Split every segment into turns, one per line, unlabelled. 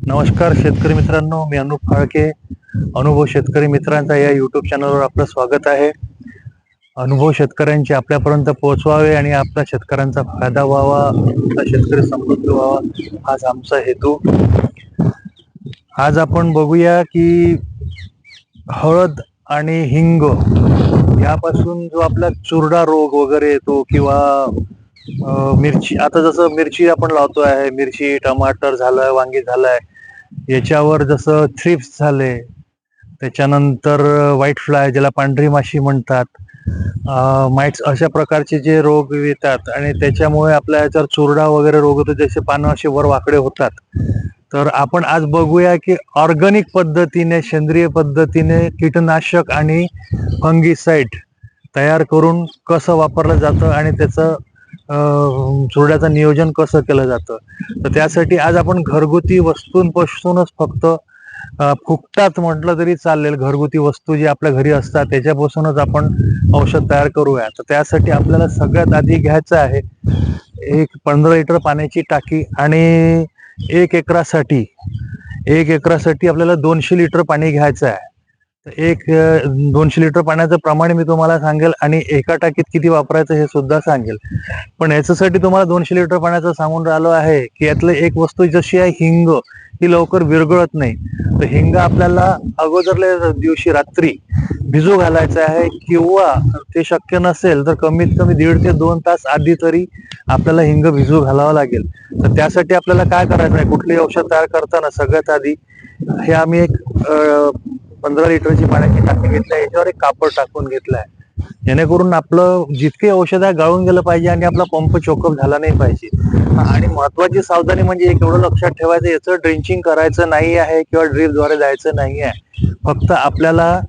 नमस्कार शेतकरी मित्रांनो, मी अनुप फाळके. अनुभव शेतकरी मित्रांचा या युट्यूब चॅनलवर आपलं स्वागत आहे. अनुभव शेतकऱ्यांचे आपल्यापर्यंत पोहोचवावे आणि आपल्या शेतकऱ्यांचा फायदा व्हावा, आपला शेतकरी समृद्ध व्हावा, हाच आमचा हेतू. आज आपण बघूया की हळद आणि हिंग यापासून जो आपला चुरडा रोग वगैरे येतो किंवा मिरची, आता जसं मिरची आपण लावतो आहे, मिरची, टमाटर झालं, वांगी झालंय, याच्यावर जसं थ्रिप्स झाले, त्याच्यानंतर व्हाईट फ्लाय ज्याला पांढरी माशी म्हणतात, माइट्स, अशा प्रकारचे जे रोग येतात आणि त्याच्यामुळे आपल्या याच्यावर चुरडा वगैरे रोग होतो, जसे पानं असे वर वाकडे होतात. तर आपण आज बघूया की ऑर्गॅनिक पद्धतीने, सेंद्रिय पद्धतीने कीटनाशक आणि फंगीसाइड तयार करून कसं वापरलं जातं आणि त्याचं चुरड्याचं नियोजन कसं केलं जातं. तर त्यासाठी आज आपण घरगुती वस्तूंपासूनच, फक्त फुकटात म्हटलं तरी चालेल, घरगुती वस्तू जी आपल्या घरी असतात त्याच्यापासूनच आपण औषध तयार करूया. तर त्यासाठी आपल्याला सगळ्यात आधी घ्यायचं आहे एक 15 लिटर पाण्याची टाकी आणि एक एकरासाठी आपल्याला 200 लिटर पाणी घ्यायचं आहे. तर 200 लिटर पाण्याचं प्रमाण मी तुम्हाला सांगेल आणि एका टाकीत किती वापरायचं हे सुद्धा सांगेल. पण याच्यासाठी तुम्हाला 200 लिटर पाण्याचं सांगून राहिलो आहे की यातलं एक वस्तू जशी आहे हिंग, ही लवकर विरघळत नाही. तर हिंग आपल्याला अगोदरल्या दिवशी रात्री भिजू घालायचं आहे, किंवा ते शक्य नसेल तर कमीत कमी 1.5 ते 2 तास आधी तरी आपल्याला हिंग भिजू घालावं लागेल. तर त्यासाठी आपल्याला काय करायचं आहे, कुठलेही औषध तयार करताना सगळ्यात आधी हे आम्ही एक 15 लिटरची पाण्याची टाकी घेतली, याच्यावर एक कापड टाकून घेतलाय, जेणेकरून आपलं जितके औषध आहे गाळून गेलं पाहिजे आणि आपला पंप चोकअप झाला नाही पाहिजे. आणि महत्वाची सावधानी म्हणजे एक एवढं लक्षात ठेवायचं, याचं ड्रिंचिंग करायचं नाही आहे किंवा ड्रीपद्वारे जायचं नाही आहे. फक्त आपल्याला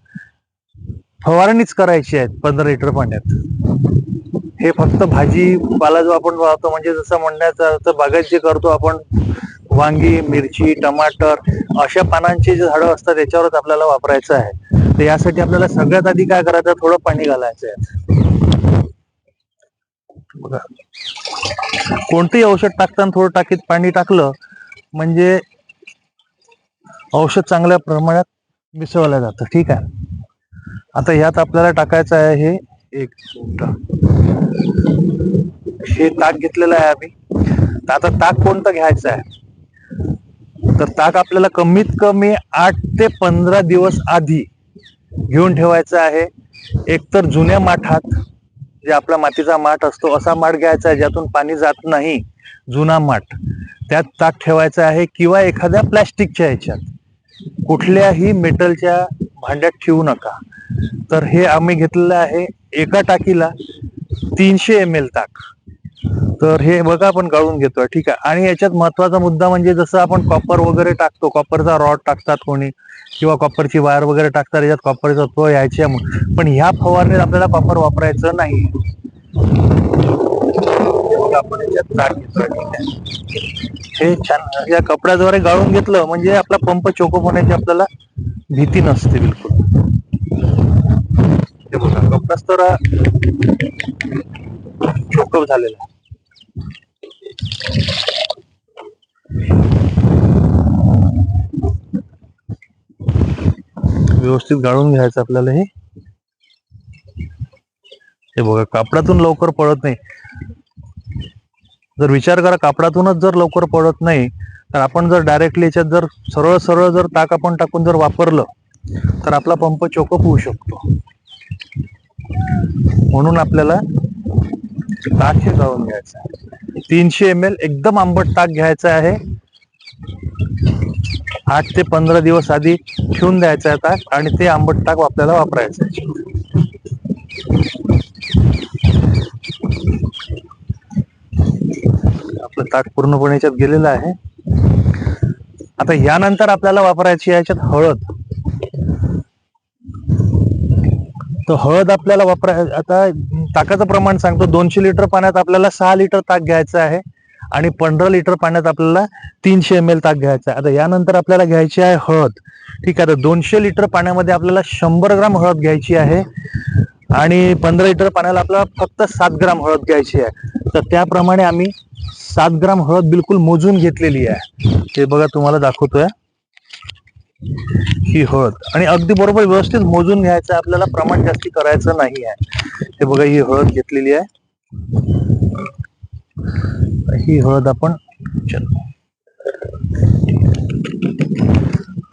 फवारणीच करायची आहे 15 लिटर पाण्यात. हे फक्त भाजीपाला जो आपण वाहतो, म्हणजे जसं म्हणण्याचा अर्थ, बागेत जे करतो आपण, वांगी, मिरची, टमाटर, अशा पानांची जे झाडं असतात त्याच्यावरच आपल्याला वापरायचं आहे. तर यासाठी आपल्याला सगळ्यात आधी काय करायचं, थोडं पाणी घालायचं आहे. बघा, कोणतेही औषध टाकताना थोडं टाकीत पाणी टाकलं म्हणजे औषध चांगल्या प्रमाणात मिसळलं जातं. ठीक आहे. आता यात आपल्याला टाकायचं आहे हे एक हे ताक घेतलेलं आहे आम्ही. तर आता ताक कोणतं घ्यायचं आहे, तर ताक आपल्याला कमीत कमी 8 ते 15 दिवस आधी घेऊन ठेवायचं आहे. एकतर जुन्या माठात, जे आपला मातीचा माठ असतो असा माठ घ्यायचा आहे ज्यातून पाणी जात नाही, जुना माठ, त्यात ताक ठेवायचं आहे, किंवा एखाद्या प्लॅस्टिकच्या ह्याच्यात, कुठल्याही मेटलच्या भांड्यात ठेवू नका. तर हे आम्ही घेतलेलं आहे एका टाकीला 300 ml ताक. तर हे बघा आपण गाळून घेतोय. ठीक आहे. आणि याच्यात महत्वाचा मुद्दा म्हणजे, जसं आपण कॉपर वगैरे टाकतो, कॉपरचा रॉड टाकतात कोणी, किंवा कॉपरची वायर वगैरे टाकतात, याच्यात कॉपरचा तत्व यायचे, पण ह्या फवारणीत आपल्याला कॉपर वापरायचं नाही. आपण याच्यात ताक घेतोय. ठीक आहे. हे छान या कपड्याद्वारे गाळून घेतलं म्हणजे आपला पंप चोकअप होण्याची आपल्याला भीती नसते बिलकुल. हे बघा, कपडाच तर चोकअप झालेला. व्यवस्थित गाळून घ्यायचं आपल्याला. हे बघा, कापडातून लवकर पडत नाही. जर विचार करा, कापडातूनच जर लवकर पडत नाही, तर आपण जर डायरेक्टली याच्यात जर सरळ सरळ जर ताक आपण टाकून जर वापरलं तर आपला पंप चोकअप होऊ शकतो. म्हणून आपल्याला ताक हे गाळून घ्यायचं आहे. 300 ml एकदम आंबट ताक घ्यायचं आहे. 8 ते 15 दिवस आधी ठेवून द्यायचं आहे ताक, आणि ते आंबट ताक आपल्याला वापरायचं आहे. आपलं ताक पूर्णपणे याच्यात गेलेलं आहे. आता यानंतर आपल्याला वापरायची आहे याच्यात हळद. तर हळद आपल्याला आता ताकाचं प्रमाण सांगतो. 200 लिटर पाण्यात आपल्याला 6 लिटर ताक घ्यायचं आहे, आणि 15 लिटर पाण्यात आपल्याला 300 ml ताक घ्यायचं आहे. आता यानंतर आपल्याला घ्यायची आहे हळद. ठीक आहे. तर 200 लिटर पाण्यामध्ये आपल्याला 100 ग्राम हळद घ्यायची आहे, आणि 15 लिटर पाण्याला आपल्याला फक्त 7 ग्राम हळद घ्यायची आहे. तर त्याप्रमाणे आम्ही 7 ग्राम हळद बिलकुल मोजून घेतलेली आहे. हे बघा तुम्हाला दाखवतोय ही हळद, आणि अगदी बरोबर व्यवस्थित मोजून घ्यायचं, आपल्याला प्रमाण जास्ती करायचं नाही आहे. हे बघा ही हळद घेतलेली आहे. ही हळद आपण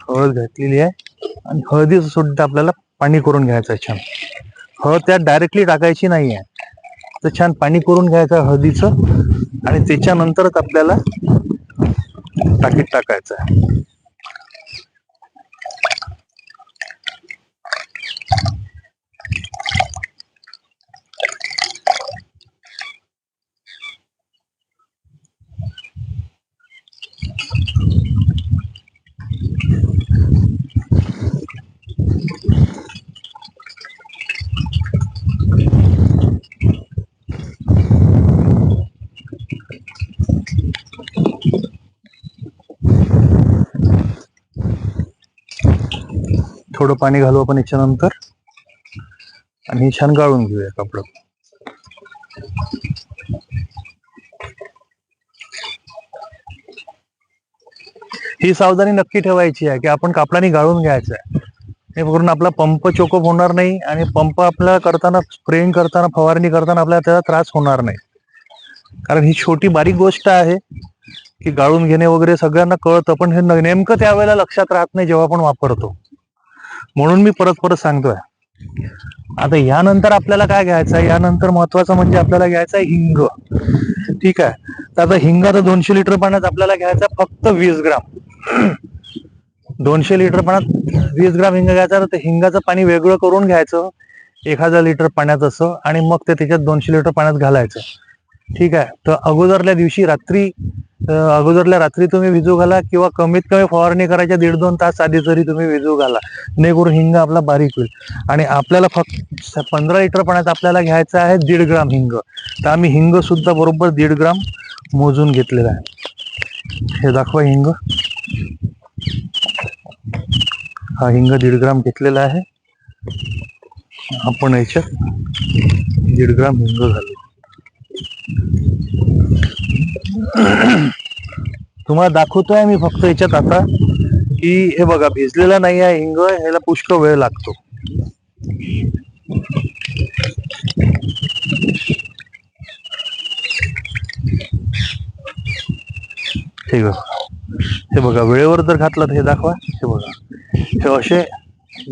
हळद घातलेली आहे आणि हळदी सुद्धा आपल्याला पाणी करून घ्यायचं आहे छान. हळद त्यात डायरेक्टली टाकायची नाही आहे, तर छान पाणी करून घ्यायचं हळदीचं आणि त्याच्यानंतरच आपल्याला टाकीत टाकायचं आहे. थोडं पाणी घालू आपण याच्यानंतर आणि छान गाळून घेऊया कपडा. ही सावधानी नक्की ठेवायची आहे की आपण कापडाने गाळून घ्यायचं आहे, हे करून आपला पंप चोकअप होणार नाही आणि पंप आपल्याला करताना, स्प्रेइंग करताना, फवारणी करताना आपल्याला त्याचा त्रास होणार नाही. कारण ही छोटी बारीक गोष्ट आहे की गाळून घेणे वगैरे सगळ्यांना कळतं, पण हे नेमकं त्यावेळेला लक्षात राहत नाही जेव्हा आपण वापरतो. म्हणून मी परत परत सांगतोय. आता यानंतर आपल्याला काय घ्यायचं आहे, यानंतर महत्वाचं म्हणजे आपल्याला घ्यायचं आहे हिंग. ठीक आहे, तर आता हिंग आता 200 लिटर पाण्यात आपल्याला घ्यायचं फक्त 20 ग्राम. 200 लिटर पाण्यात 20 ग्राम हिंग घ्यायचा. तर हिंगाचं पाणी वेगळं करून घ्यायचं 1000 लिटर पाण्यात असं, आणि मग ते त्याच्यात 200 लिटर पाण्यात घालायचं. ठीक आहे, तर अगोदरल्या रात्री तुम्ही भिजू घाला, किंवा कमीत कमी फवारणी करायच्या 1.5-2 तास आधी तरी तुम्ही भिजू घाला, जेणेकरून हिंग आपला बारीक होईल. आणि आपल्याला फक्त 15 लिटर पाण्यात आपल्याला घ्यायचं आहे 1.5 ग्राम हिंग. तर आम्ही हिंग सुद्धा बरोबर 1.5 ग्राम मोजून घेतलेला आहे. हे दाखवा हिंग. हा हिंग 1.5 ग्राम घेतलेला आहे. आपण याच्यात 1.5 ग्राम हिंग घालू. तुम्हाला दाखवतोय मी फक्त याच्यात आता की हे बघा भिजलेला नाही आहे हिंग, ह्याला पुष्कळ वेळ लागतो. ठीक आहे, हे बघा वेळेवर जर घातलं तर हे दाखवा. हे बघा हे असे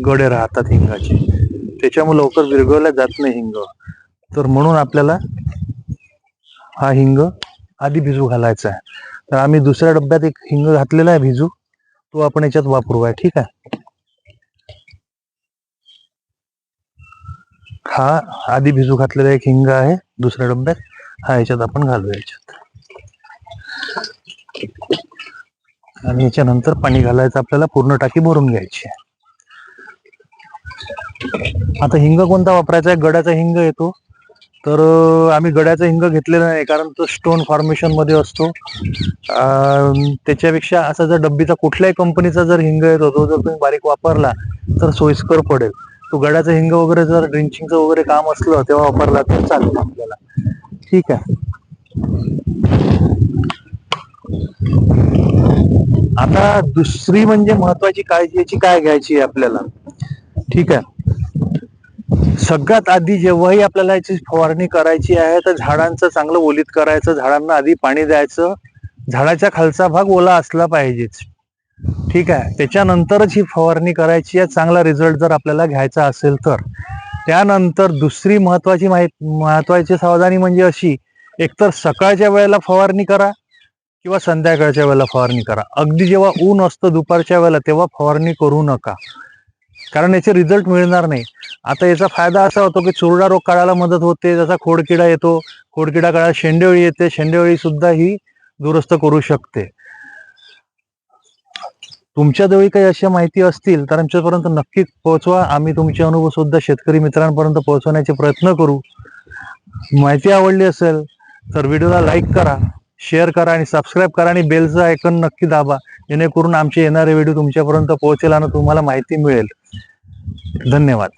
गडे राहतात हिंगाचे, त्याच्यामुळे लवकर विरघळल्या जात नाही हिंग. तर म्हणून आपल्याला हा हिंग आधी भिजू घालायचा आहे. तर आम्ही दुसऱ्या डब्यात एक हिंग घातलेला आहे भिजू, तो आपण याच्यात वापरू आहे. ठीक आहे, हा आधी भिजू घातलेला एक हिंग आहे दुसऱ्या डब्यात, हा याच्यात आपण घालूया याच्यात. आणि याच्यानंतर पाणी घालायचं, आपल्याला पूर्ण टाकी भरून घ्यायची. आता हिंग कोणता वापरायचा आहे, गड्याचा हिंग येतो. तर आम्ही गड्याचा हिंग घेतलेला नाही, कारण तो स्टोन फॉर्मेशन मध्ये असतो. त्याच्यापेक्षा असा जर डब्बीचा कुठल्याही कंपनीचा जर हिंग येतो, तो जर तुम्ही बारीक वापरला तर सोयीस्कर पडेल. तो गड्याचा हिंग वगैरे जर ड्रिंचिंगचं वगैरे काम असलं तेव्हा वापरला तर चालेल आपल्याला. ठीक आहे, आता दुसरी म्हणजे महत्वाची काळजी याची काय घ्यायची आहे आपल्याला. ठीक आहे, सगळ्यात आधी जेव्हाही आपल्याला याची फवारणी करायची आहे तर झाडांचं चांगलं ओलीत करायचं, झाडांना आधी पाणी द्यायचं, झाडाच्या खालचा भाग ओला असला पाहिजेच. ठीक आहे, त्याच्यानंतरच ही फवारणी करायची आहे, चांगला रिझल्ट जर आपल्याला घ्यायचा असेल तर. त्यानंतर दुसरी महत्वाची सावधानी म्हणजे अशी, एकतर सकाळच्या वेळेला फवारणी करा किंवा संध्याकाळच्या वेळेला फवारणी करा. अगदी जेव्हा ऊन असतं दुपारच्या वेळेला तेव्हा फवारणी करू नका, कारण याचे रिझल्ट मिळणार नाही. आता याचा फायदा असा होतो की चुरडा रोग काढायला मदत होते, जसा खोडकिडा येतो, खोडकिडा काढायला शेंडेअळी येते, शेंडेअळी सुद्धा ही दुरुस्त करू शकते. तुमच्याजवळ काही अशा माहिती असतील तर आमच्यापर्यंत नक्की पोहोचवा. आम्ही तुमचे अनुभव सुद्धा शेतकरी मित्रांपर्यंत पोहोचवण्याचे प्रयत्न करू. माहिती आवडली असेल तर व्हिडिओला लाईक करा, शेअर करा आणि सबस्क्राईब करा, आणि बेलचं आयकॉन नक्की दाबा, जेणेकरून आमचे येणारे व्हिडिओ तुमच्यापर्यंत पोहोचेल आणि तुम्हाला माहिती मिळेल. धन्यवाद.